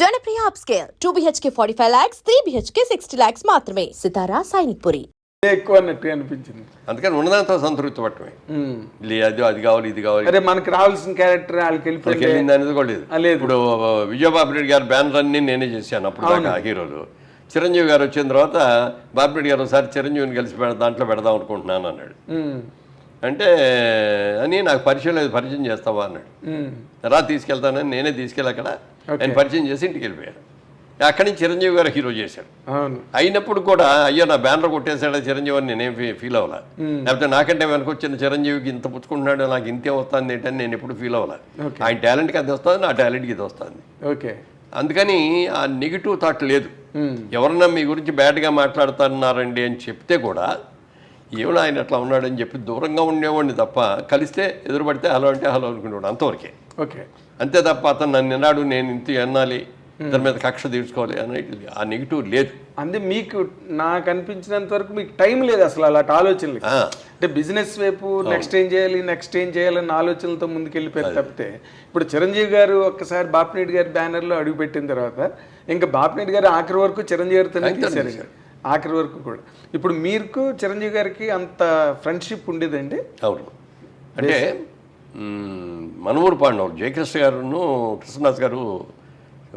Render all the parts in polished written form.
Janapriya upscale 2 BHK 45 lakhs, 3 BHK 60 lakhs మాత్రమే. సితారా సైనిక్పురి. ఎక్కువ అన్నట్టు అనిపించింది. అందుకని ఉన్నదాంతో సంతృప్తి పట్టమే. అది కావాలి ఇది కావాలి, అరే మనకి రావాల్సిన క్యారెక్టర్ వాళ్ళకి వెళ్ళింది అనేది కూడా లేదు. ఇప్పుడు విజయబాబు రెడ్డి గారు బ్యానర్ అన్ని నేనే చేశాను అప్పుడు దాకా హీరోలు. చిరంజీవి గారు వచ్చిన తర్వాత బాబు రెడ్డి గారు ఒకసారి చిరంజీవిని కలిసి దాంట్లో పెడదాం అనుకుంటున్నాను అన్నాడు. అంటే అని నాకు పరిచయం లేదు, పరిచయం చేస్తావా అన్నాడు. రా తీసుకెళ్తానని నేనే తీసుకెళ్ళి అక్కడ ఆయన పరిచయం చేసి ఇంటికి వెళ్ళిపోయాను. అక్కడి నుంచి చిరంజీవి గారు హీరో చేశాడు. అయినప్పుడు కూడా అయ్యో నా బ్యానర్ కొట్టేశాడు చిరంజీవి అని నేనేం ఫీల్ అవ్వాల. లేకపోతే నాకంటే వెనకొచ్చిన చిరంజీవికి ఇంత పుచ్చుకుంటున్నాడు నాకు ఇంతే వస్తుంది ఏంటని నేను ఎప్పుడు ఫీల్ అవ్వాలి. ఆయన టాలెంట్కి అది వస్తుంది, నా టాలెంట్కి ఇది వస్తుంది. ఓకే, అందుకని ఆ నెగిటివ్ థాట్ లేదు. ఎవరన్నా మీ గురించి బ్యాడ్గా మాట్లాడుతున్నారండి అని చెప్తే కూడా ఏమైనా ఆయన అట్లా ఉన్నాడని చెప్పి దూరంగా ఉండేవాడిని తప్ప, కలిస్తే ఎదురుపడితే హలో అంటే హలో అనుకునేవాడు, అంతవరకే. ఓకే, అంతే తప్ప అతను నన్ను విన్నాడు నేను ఇంత అనాలి ఇతని మీద కక్ష తీర్చుకోవాలి అనేది ఆ నెగిటివ్ లేదు. అంటే మీకు నాకు అనిపించినంత వరకు మీకు టైం లేదు అసలు అలాంటి ఆలోచనలు. అంటే బిజినెస్ వైపు నెక్స్ట్ ఏం చేయాలన్న ఆలోచనలతో ముందుకెళ్ళిపోయారు తప్పితే, ఇప్పుడు చిరంజీవి గారు ఒక్కసారి బాపినేటి గారి బ్యానర్లో అడుగుపెట్టిన తర్వాత ఇంకా బాపినేటి గారు ఆఖరి వరకు చిరంజీవి గారితోనే తీశారు, ఆఖరి వరకు కూడా. ఇప్పుడు మీకు చిరంజీవి గారికి అంత ఫ్రెండ్షిప్ ఉండేదండి? అవును, అంటే మనమూరు పాండవులు జయకృష్ణ గారును కృష్ణదాస్ గారు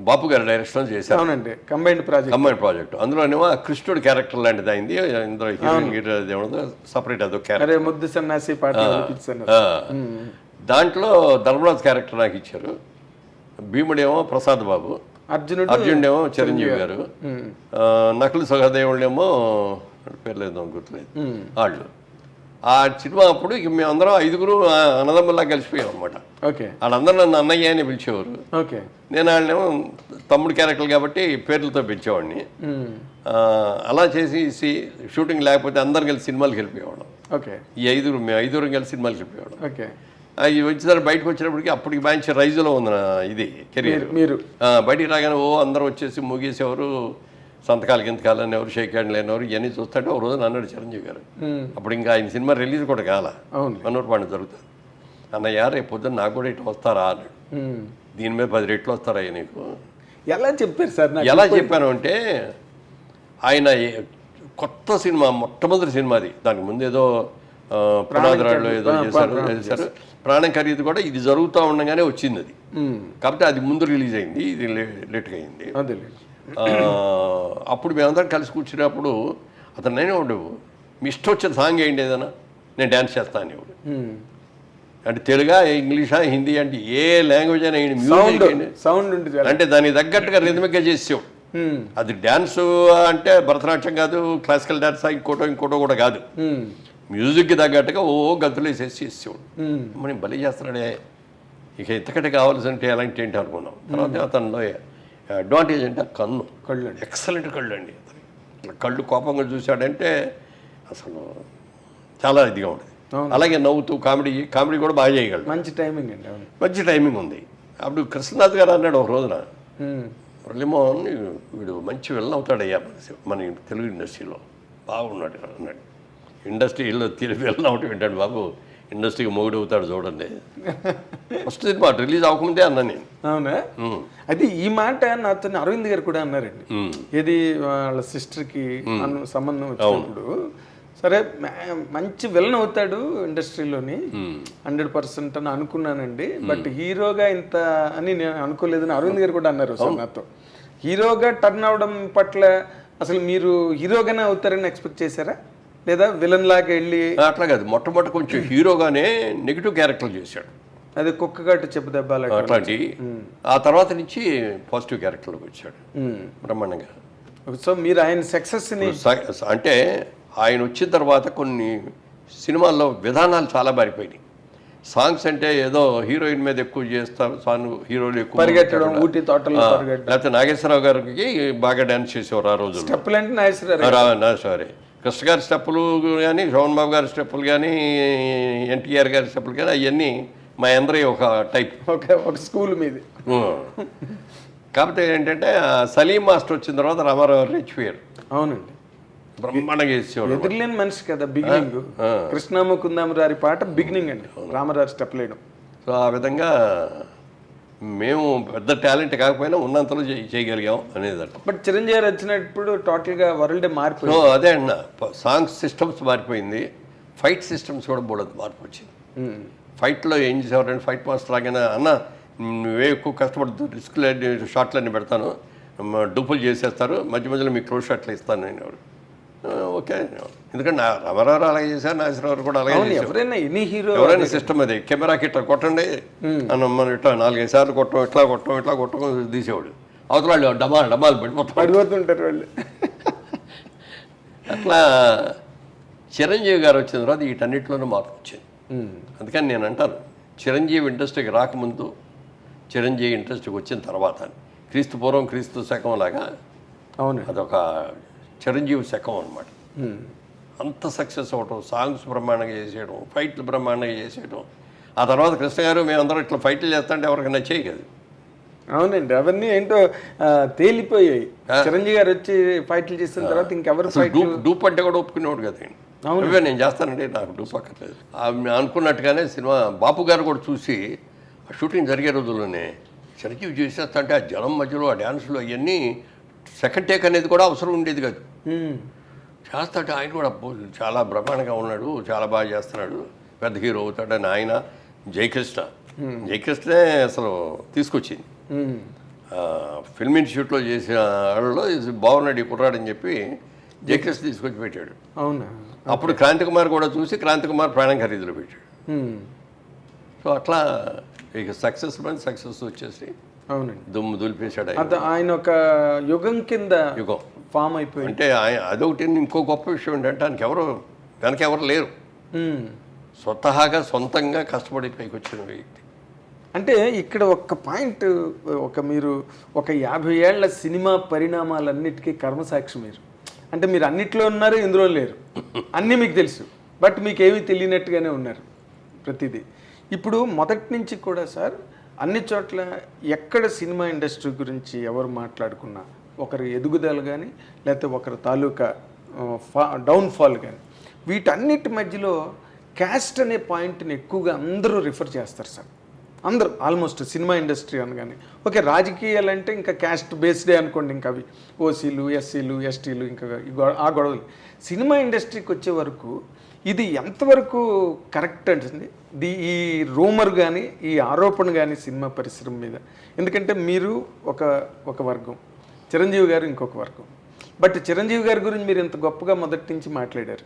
బాపు గారు డైరెక్షన్ చేశారు. అవునండి, కంబైన్డ్ ప్రాజెక్ట్. అందులోనేమో కృష్ణుడు క్యారెక్టర్ లాంటిది అయింది. ఇందులో హీరోయిన్ ఏమో సపరేట్ అదో క్యారెక్టర్, ముద్దు సన్నాసి పాట. దాంట్లో ధర్మరాజ్ క్యారెక్టర్ నాకు ఇచ్చారు. భీముడేమో ప్రసాద్ బాబు, అర్జునుడేమో చిరంజీవి గారు, నకులు సహదేవుళ్ళేమో పేరు లేదు గుర్తులేదు వాళ్ళు. ఆ సినిమా అప్పుడు ఇక మేమందరం 5గురు అన్నదమ్ముల్లా కలిసిపోయాం అనమాట. వాళ్ళందరూ నన్ను అన్నయ్య అని పిలిచేవారు. నేను వాళ్ళేమో తమ్ముడు క్యారెక్టర్ కాబట్టి పేర్లతో పిలిచేవాడిని. అలా చేసి షూటింగ్ లేకపోతే అందరం కలిసి సినిమాలకు వెళ్ళిపోయేవాళ్ళం. ఈ 5గురు మేము 5గురు కలిసి సినిమాలకు వెళ్ళిపోయేవాళ్ళం. అవి వచ్చిన బయటకు వచ్చినప్పటికీ అప్పటికి మంచి రైజులో ఉంది ఇది కెరీర్. మీరు బయటికి రాగానే అందరూ వచ్చేసి ముగేసేవారు, సంతకాలు గింతకాలు అనేవారు, షేక్ హ్యాండ్ లేనివారు. ఇవన్నీ చూస్తుంటే ఒక రోజు అన్నాడు చిరంజీవి గారు, అప్పుడు ఇంకా ఆయన సినిమా రిలీజ్ కూడా కాల, మనోరు పాండ జరుగుతుంది. అన్నయ్య రేపు పొద్దున్న నాకు కూడా ఇట్లా వస్తారా అన్నాడు. దీని మీద 10 రెట్లు వస్తారా నీకు? ఎలా చెప్పారు సార్? ఎలా చెప్పాను అంటే, ఆయన కొత్త సినిమా మొట్టమొదటి సినిమాది, దానికి ముందు ఏదో పునాదిరాళ్ళు ఏదో చేశారు. ప్రాణం ఖరీదు కూడా ఇది జరుగుతూ ఉండగానే వచ్చింది అది. కాబట్టి అది ముందు రిలీజ్ అయింది, ఇది లేట్గా అయింది. అప్పుడు మేమందరం కలిసి కూర్చున్నప్పుడు అతను నేనే ఉండవు, మీ ఇష్టం వచ్చిన సాంగ్ ఏంటి ఏదైనా నేను డ్యాన్స్ చేస్తాను అనేవాడు. అంటే తెలుగా ఇంగ్లీషా హిందీ అంటే ఏ లాంగ్వేజ్ అయినా మ్యూజిక్ సౌండ్ అంటే దానికి తగ్గట్టుగా రిథమిక్గా చేసేవాడు. అది డ్యాన్స్ అంటే భరతనాట్యం కాదు, క్లాసికల్ డ్యాన్స్ ఇంకోటో కూడా కాదు, మ్యూజిక్కి తగ్గట్టుగా గంతులు వేసేసి చేసేవాడు. మనం బలి చేస్తున్నాడే, ఇక ఇంతకంటే కావాల్సింటే ఎలాంటి ఏంటి అనుకున్నాం. తర్వాత అతనిలో అడ్వాంటేజ్ అంటే కళ్ళు ఎక్సలెంట్ కళ్ళు అండి. కళ్ళు కోపంగా చూశాడంటే అసలు చాలా ఇదిగా ఉంటుంది. అలాగే నవ్వుతూ కామెడీ కూడా బాగా చేయగలడు. మంచి టైమింగ్ అండి, మంచి టైమింగ్ ఉంది. అప్పుడు కృష్ణనాథ్ గారు అన్నాడు ఒక రోజున, మురళీమోహన్ వీడు మంచి విలన్ అవుతాడయ్యా మన తెలుగు ఇండస్ట్రీలో, బాగున్నాడు అన్నాడు. ఇండస్ట్రీలో విలన్ అవటం ఏంటంటే బాబు, ఇండస్ట్రీకి మొగుడు అవుతాడు చూడండి. ఫస్ట్ సినిమా రిలీజ్ అవ్వకముందే అన్నా నేను. అవునా? అయితే ఈ మాట నాతో అరవింద్ గారు కూడా అన్నారండి. ఇది వాళ్ళ సిస్టర్కి సంబంధం వచ్చినప్పుడు, సరే మంచి విలన్ అవుతాడు ఇండస్ట్రీలోని 100% అని అనుకున్నానండి, బట్ హీరోగా ఇంత అని నేను అనుకోలేదని అరవింద్ గారు కూడా అన్నారు సార్ నాతో. హీరోగా టర్న్ అవడం పట్ల అసలు మీరు హీరోగానే అవుతారని ఎక్స్పెక్ట్ చేశారా, లేదా విలన్ లాగా వెళ్ళి? అట్లా కాదు, మొట్టమొదటి కొంచెం హీరోగానే నెగిటివ్ క్యారెక్టర్ చేశాడు. అది కుక్కగట్టు చెప్పు దెబ్బలు అట్లాంటి. ఆ తర్వాత నుంచి పాజిటివ్ క్యారెక్టర్లోకి వచ్చాడు బ్రహ్మాండంగా. సో మీరు ఆయన సక్సెస్ని అంటే ఆయన వచ్చిన తర్వాత కొన్ని సినిమాల్లో విధానాలు చాలా మారిపోయినాయి. సాంగ్స్ అంటే ఏదో హీరోయిన్ మీద ఎక్కువ చేస్తారు, సాంగ్ హీరోలు ఎక్కువ పరిగెట్టడం, ఊటీ తోటలో లేకపోతే నాగేశ్వరరావు గారికి బాగా డ్యాన్స్ చేసేవారు ఆ రోజు. స్టెప్పులు అంటే నాగేశ్వరరావు, కృష్ణ గారి స్టెప్పులు కానీ, శోభన్ బాబు గారి స్టెప్పులు కానీ, ఎన్టీఆర్ గారి స్టెప్పులు కానీ అవన్నీ మా అందరి ఒక టైప్, ఒక స్కూల్ మీద. కాకపోతే ఏంటంటే సలీం మాస్టర్ వచ్చిన తర్వాత రామారావు గారు రెచ్చిపోయారు. అవునండి, బ్రహ్మాండంగా చేసేవాడు. ఎదురులేని మనిషి కదా బిగినింగ్. కృష్ణమ్మ కుందామరారి పాట బిగినింగ్ అండి, రామరాజు స్టెప్ లేయడం. సో ఆ విధంగా మేము పెద్ద టాలెంట్ కాకపోయినా ఉన్నంతలో చేయగలిగాం అనేది అంట. బట్ చిరంజీవి గారు వచ్చినప్పుడు టోటల్గా వరల్డే మారిపోయింది. సో అదే అన్న, సాంగ్స్ సిస్టమ్స్ మారిపోయింది, ఫైట్ సిస్టమ్స్ కూడా బోడదు మార్పు వచ్చింది. ఫైట్లో ఏం చేసేవారంటే ఫైట్ మాస్టర్ లాగానే అన్న నువ్వే ఎక్కువ కష్టపడుతూ రిస్క్లన్నీ షార్ట్లన్నీ పెడతాను, డూపులు చేసేస్తారు, మధ్య మధ్యలో మీకు క్లోజ్ షాట్లు ఇస్తాను నేను. ఓకే, ఎందుకంటే రామారావు అలాగే చేశారు, నాగేశ్వరరావు కూడా అలాగే చేశారు. ఎవరైనా ఎనీ హీరో ఎవరైనా సిస్టమ్ అది కెమెరాకి ఇట్లా కొట్టండి అని మనం ఇట్లా 4-5 సార్లు కొట్టం, ఇట్లా కొట్టం తీసేవాడు. అవతల వాళ్ళు డమాలు పడిపోతుంటారు వాళ్ళు. అట్లా చిరంజీవి గారు వచ్చిన తర్వాత వీటన్నిటిలోనూ మార్పు వచ్చింది. అందుకని నేను అంటాను, చిరంజీవి ఇండస్ట్రీకి రాకముందు, చిరంజీవి ఇండస్ట్రీకి వచ్చిన తర్వాత, క్రీస్తు పూర్వం క్రీస్తు శకం లాగా అవును, అదొక చిరంజీవి శకం అనమాట. అంత సక్సెస్ అవ్వటం, సాంగ్స్ బ్రహ్మాండంగా చేసేయడం, ఫైట్లు బ్రహ్మాండంగా చేసేయడం. ఆ తర్వాత కృష్ణ గారు మేమందరం ఇట్లా ఫైట్లు చేస్తుంటే ఎవరికి నచ్చేయి కదా. అవునండి, అవన్నీ ఏంటో తేలిపోయాయి. చిరంజీవి గారు వచ్చి ఫైట్లు చేసిన తర్వాత ఇంకెవరు డూప్ అంటే కూడా ఒప్పుకునేవాడు కదండి. అవును, నేను చేస్తానండి, నాకు డూప్ అక్కర్లేదు అనుకున్నట్టుగానే సినిమా బాపు గారు కూడా చూసి షూటింగ్ జరిగే రోజుల్లోనే చిరంజీవి చేసేస్తా అంటే ఆ జనం మధ్యలో ఆ డ్యాన్సులు అవన్నీ సెకండ్ టేక్ అనేది కూడా అవసరం ఉండేది కాదు. చేస్తాడు ఆయన కూడా చాలా బ్రహ్మాండంగా ఉన్నాడు, చాలా బాగా చేస్తున్నాడు, పెద్ద హీరో అవుతాడని ఆయన జయకృష్ణే అసలు తీసుకొచ్చింది. ఫిల్మ్ ఇన్స్టిట్యూట్లో చేసిన వాళ్ళలో బాగున్నాడు ఈ కుర్రాడని చెప్పి జయకృష్ణ తీసుకొచ్చి పెట్టాడు. అవునా, అప్పుడు క్రాంతికుమార్ కూడా చూసి క్రాంతికుమార్ ప్రాణం ఖరీదులో పెట్టాడు. సో అట్లా ఇక సక్సెస్ వచ్చేసి అవునండి దుమ్ము దులిపేశాడు. ఆయన ఒక యుగం కింద ఫామ్ అయిపోయి. అంటే అదొకటి. ఇంకో గొప్ప విషయం ఏంటంటే ఆయనకి వెనక ఎవరు లేరు, సొంతంగా కష్టపడి పైకి వచ్చిన వ్యక్తి. అంటే ఇక్కడ ఒక్క పాయింట్, మీరు ఒక 50 ఏళ్ల సినిమా పరిణామాలన్నిటికీ కర్మసాక్షి మీరు. అంటే మీరు అన్నిట్లో ఉన్నారు, ఇందులో లేరు, అన్నీ మీకు తెలుసు, బట్ మీకు ఏమీ తెలియనట్టుగానే ఉన్నారు ప్రతిదీ. ఇప్పుడు మొదటి నుంచి కూడా సార్ అన్ని చోట్ల ఎక్కడ సినిమా ఇండస్ట్రీ గురించి ఎవరు మాట్లాడుకున్నా, ఒకరి ఎదుగుదల కానీ లేకపోతే ఒకరి తాలూకా డౌన్ఫాల్ కానీ, వీటన్నిటి మధ్యలో క్యాస్ట్ అనే పాయింట్ని ఎక్కువగా అందరూ రిఫర్ చేస్తారు సార్. అందరూ ఆల్మోస్ట్ సినిమా ఇండస్ట్రీ అనగానే ఓకే, రాజకీయాలు అంటే ఇంకా క్యాస్ట్ బేస్డే అనుకోండి, ఇంకా అవి ఓసీలు, ఎస్సీలు, ఎస్టీలు, ఇంకా ఆ గొడవలు. సినిమా ఇండస్ట్రీకి వచ్చే వరకు ఇది ఎంతవరకు కరెక్ట్ అంటుంది ఈ రూమర్ కానీ ఈ ఆరోపణ కానీ సినిమా పరిశ్రమ మీద? ఎందుకంటే మీరు ఒక వర్గం, చిరంజీవి గారు ఇంకొక వర్గం. బట్ చిరంజీవి గారి గురించి మీరు ఇంత గొప్పగా మొదటి నుంచి మాట్లాడారు,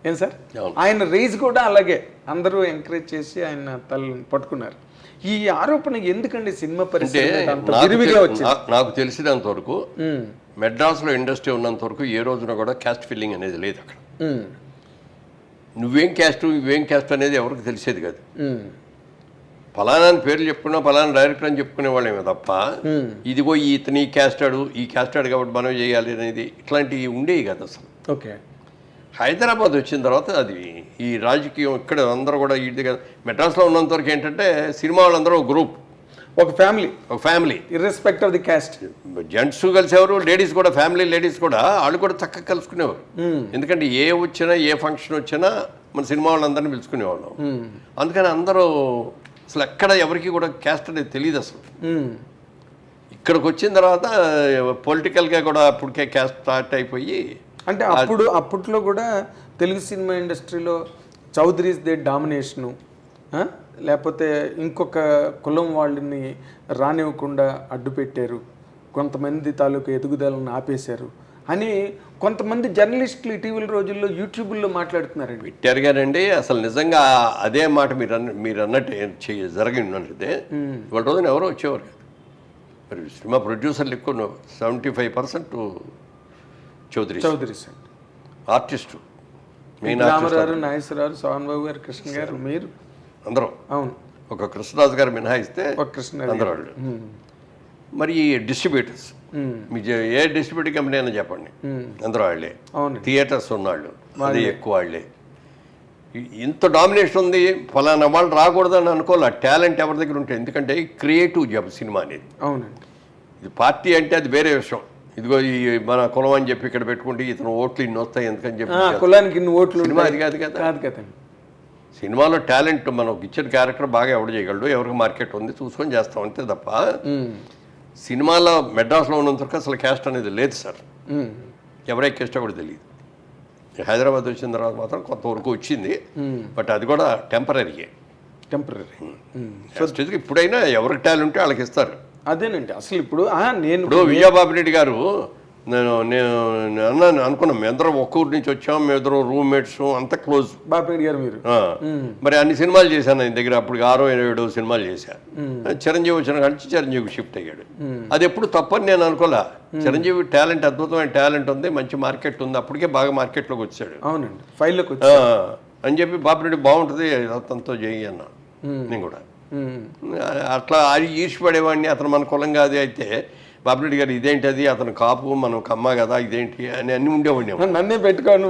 ఏం సార్? ఆయన రేజ్ కూడా అలాగే అందరూ ఎంకరేజ్ చేసి ఆయన తలని పట్టుకున్నారు. ఈ ఆరోపణ ఎందుకండి సినిమా పరిశ్రమ? నాకు తెలిసినంత వరకు మెడ్రాస్లో ఇండస్ట్రీ ఉన్నంత వరకు ఏ రోజున కూడా క్యాస్ట్ ఫీలింగ్ అనేది లేదు అక్కడ. నువ్వేం క్యాస్ట్ అనేది ఎవరికి తెలిసేది కాదు. ఫలానా పేర్లు చెప్పుకున్నా ఫలానా డైరెక్టర్ అని చెప్పుకునే వాళ్ళేమో తప్ప ఇదిగో ఇతని ఈ క్యాస్టాడు కాబట్టి మనం చేయాలి అనేది ఇట్లాంటివి ఉండేవి కదా అసలు. ఓకే, హైదరాబాద్ వచ్చిన తర్వాత అది ఈ రాజకీయం ఇక్కడ అందరూ కూడా ఇది కదా. మెడ్రాస్లో ఉన్నంత వరకు ఏంటంటే సినిమా వాళ్ళందరూ గ్రూప్, ఒక family irrespective of the caste. Gents కలిసేవారు, లేడీస్ కూడా, ఫ్యామిలీ లేడీస్ కూడా వాళ్ళు కూడా చక్కగా కలుసుకునేవారు. ఎందుకంటే ఏ ఫంక్షన్ వచ్చినా మన సినిమా వాళ్ళందరినీ పిలుచుకునేవాళ్ళం. అందుకని అందరూ అసలు ఎక్కడ ఎవరికి కూడా క్యాస్ట్ అనేది తెలియదు అసలు. ఇక్కడికి వచ్చిన తర్వాత పొలిటికల్గా కూడా అప్పటికే క్యాస్ట్ స్టార్ట్ అయిపోయి, అంటే అప్పట్లో కూడా తెలుగు సినిమా ఇండస్ట్రీలో చౌదరీస్ దే డామినేషను, లేకపోతే ఇంకొక కులం వాళ్ళని రానివ్వకుండా అడ్డు పెట్టారు, కొంతమంది తాలూకు ఎదుగుదలను ఆపేశారు అని కొంతమంది జర్నలిస్టులు ఇటీవల రోజుల్లో యూట్యూబ్లో మాట్లాడుతున్నారండి. పెట్టారు గానండి. అసలు నిజంగా అదే మాట మీరు అన్నట్టు జరిగినట్లయితే ఇవాళ రోజున ఎవరో వచ్చేవారు కాదు. మరి సినిమా ప్రొడ్యూసర్లు ఎక్కువ 75% చౌదరీస్ ఆర్టిస్టు, మెయిన్ రామారావు, నాగేశ్వరరావు, సోహన్ బాబు గారు, కృష్ణ గారు, మీరు అందరూ. అవును, ఒక కృష్ణరాజు గారు మినహాయిస్తే అందరూ వాళ్ళు. మరి డిస్ట్రిబ్యూటర్స్, మీకు ఏ డిస్ట్రిబ్యూటర్ కంపెనీ అయినా చెప్పండి, అందరూ వాళ్ళే. థియేటర్స్ ఉన్నాళ్ళు, అది ఎక్కువ వాళ్ళే. ఇంత డామినేషన్ ఉంది, ఫలానా వాళ్ళు రాకూడదని అనుకోవాలి. టాలెంట్ ఎవరి దగ్గర ఉంటుంది, ఎందుకంటే క్రియేటివ్ జాబ్ సినిమా అనేది. అవునండి, ఇది పార్టీ అంటే అది వేరే విషయం. ఇదిగో ఈ మన కులం అని చెప్పి ఇక్కడ పెట్టుకుంటే ఇతను ఓట్లు ఇన్ని వస్తాయి ఎందుకని చెప్పి కులానికి ఇన్ని ఓట్లు సినిమా అది కాదు కదా. సినిమాలో టాలెంట్ మనకు ఇచ్చిన క్యారెక్టర్ బాగా ఎవడు చేయగలడు, ఎవరికి మార్కెట్ ఉంది చూసుకొని చేస్తాం అంతే తప్ప సినిమాలో మెడ్రాస్లో ఉన్నంత వరకు అసలు క్యాస్ట్ అనేది లేదు సార్. ఎవరే క్యాస్టో కూడా తెలియదు. హైదరాబాద్ వచ్చిన తర్వాత మాత్రం కొంతవరకు వచ్చింది, బట్ అది కూడా టెంపరీయే. ఇప్పుడైనా ఎవరికి టాలెంట్ ఉంటే వాళ్ళకి ఇస్తారు. అదేనండి అసలు ఇప్పుడు నేను ఇప్పుడు విజయబాబు గారు నేను అన్నాను అనుకున్నాం, మేము అందరం ఒక్క ఊరి నుంచి వచ్చాం, మేము ఇద్దరు రూమ్మేట్స్, అంత క్లోజ్. బాపిరెడ్డి గారు మీరు మరి అన్ని సినిమాలు చేశాను ఆయన దగ్గర. అప్పుడు 6-7 సినిమాలు చేశాను. చిరంజీవి వచ్చిన కానీ చిరంజీవి షిఫ్ట్ అయ్యాడు. అది ఎప్పుడు తప్పని నేను అనుకోలే. చిరంజీవి టాలెంట్, అద్భుతమైన టాలెంట్ ఉంది, మంచి మార్కెట్ ఉంది, అప్పటికే బాగా మార్కెట్లోకి వచ్చాడు. అవునండి, ఫైల్లోకి అని చెప్పి బాపిరెడ్డి బాగుంటుంది అతనితో చేయి అన్నా నేను కూడా. అట్లా అది ఈర్చిపడేవాడిని, అతను మన కులం కాదు. అయితే బాపిరెడ్డి గారు ఇదేంటి, అది అతను కాపు మనం కమ్మ కదా, ఇదేంటి అని అన్ని ఉండేవాడిని. నన్నే పెట్టుకోను,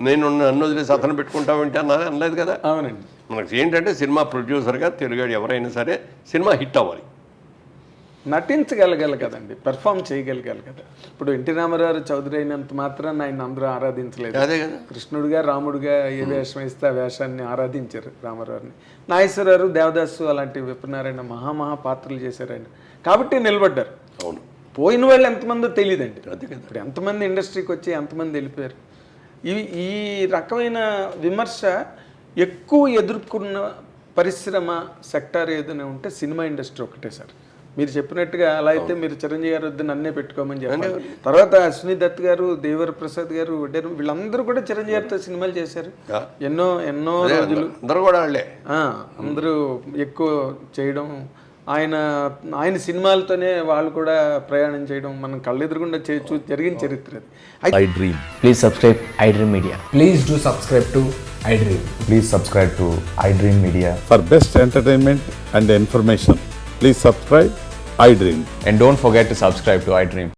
నేను నన్ను వదిలేసి అతను పెట్టుకుంటామంటే అనలేదు కదా. అవునండి. మనకి ఏంటంటే సినిమా ప్రొడ్యూసర్గా తెలుగాడు ఎవరైనా సరే సినిమా హిట్ అవ్వాలి, నటించగలగాలి కదండి, పెర్ఫామ్ చేయగలగాలి కదా. ఇప్పుడు ఎన్టీ రామారావు చౌదరి అయినంత మాత్రాన్ని ఆయన అందరూ ఆరాధించలేదు. అదే కదా, కృష్ణుడిగా రాముడిగా ఏ వేషం వేస్తే ఆ వేషాన్ని ఆరాధించారు రామారావుని. నాగేశ్వరరావు, దేవదాసు అలాంటి విప్రనారాయణ మహా పాత్రలు చేశారు ఆయన, కాబట్టి నిలబడ్డారు. అవును, పోయిన వాళ్ళు ఎంతమందో తెలియదండి. అదే కదా, ఇప్పుడు ఎంతమంది ఇండస్ట్రీకి వచ్చి ఎంతమంది వెళ్ళిపోయారు. ఈ రకమైన విమర్శ ఎక్కువ ఎదుర్కొన్న పరిశ్రమ సెక్టార్ ఏదైనా ఉంటే సినిమా ఇండస్ట్రీ ఒకటే సార్. మీరు చెప్పినట్టుగా అలా అయితే మీరు చిరంజీవి గారు వద్ద నన్నే పెట్టుకోమని చెప్పారు. తర్వాత అశ్విని దత్ గారు, దేవర ప్రసాద్ గారు, వీళ్ళందరూ కూడా చిరంజీవి గారితో సినిమాలు చేశారు. ఎన్నో రోజులు అందరూ కూడా వాళ్ళే, అందరూ ఎక్కువ చేయడం, ఆయన సినిమాలతోనే వాళ్ళు కూడా ప్రయాణం చేయడం మనం కళ్ళెదురుగుండా జరిగిన చరిత్ర అది. I Dream. Please subscribe iDream Media. Please do subscribe to iDream. Please subscribe to iDream Media. For best entertainment and information, please subscribe iDream. And don't forget to subscribe to iDream.